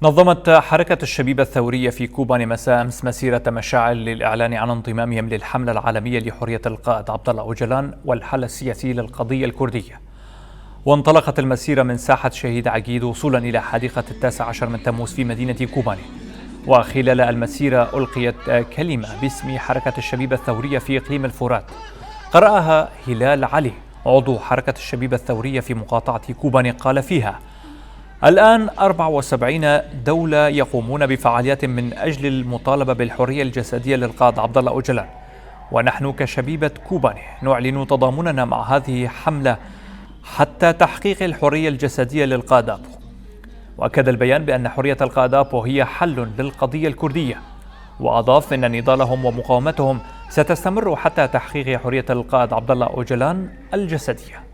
نظمت حركة الشبيبة الثورية في كوباني مساء أمس مسيرة مشاعل للإعلان عن انضمامهم للحملة العالمية لحرية القائد عبد الله أوجلان والحل السياسي للقضية الكردية. وانطلقت المسيرة من ساحة شهيد عقيد وصولا إلى حديقة 19 من تموز في مدينة كوباني. وخلال المسيرة ألقيت كلمة باسم حركة الشبيبة الثورية في إقليم الفرات، قرأها هلال علي عضو حركة الشبيبة الثورية في مقاطعة كوباني. قال فيها: الآن 74 دولة يقومون بفعاليات من أجل المطالبة بالحرية الجسدية للقائد عبد الله أوجلان، ونحن كشبيبة كوباني نعلن تضامننا مع هذه الحملة حتى تحقيق الحرية الجسدية للقائد أبو. وأكد البيان بأن حرية القائد أبو هي حل للقضية الكردية، وأضاف أن نضالهم ومقاومتهم ستستمر حتى تحقيق حرية القائد عبد الله أوجلان الجسدية.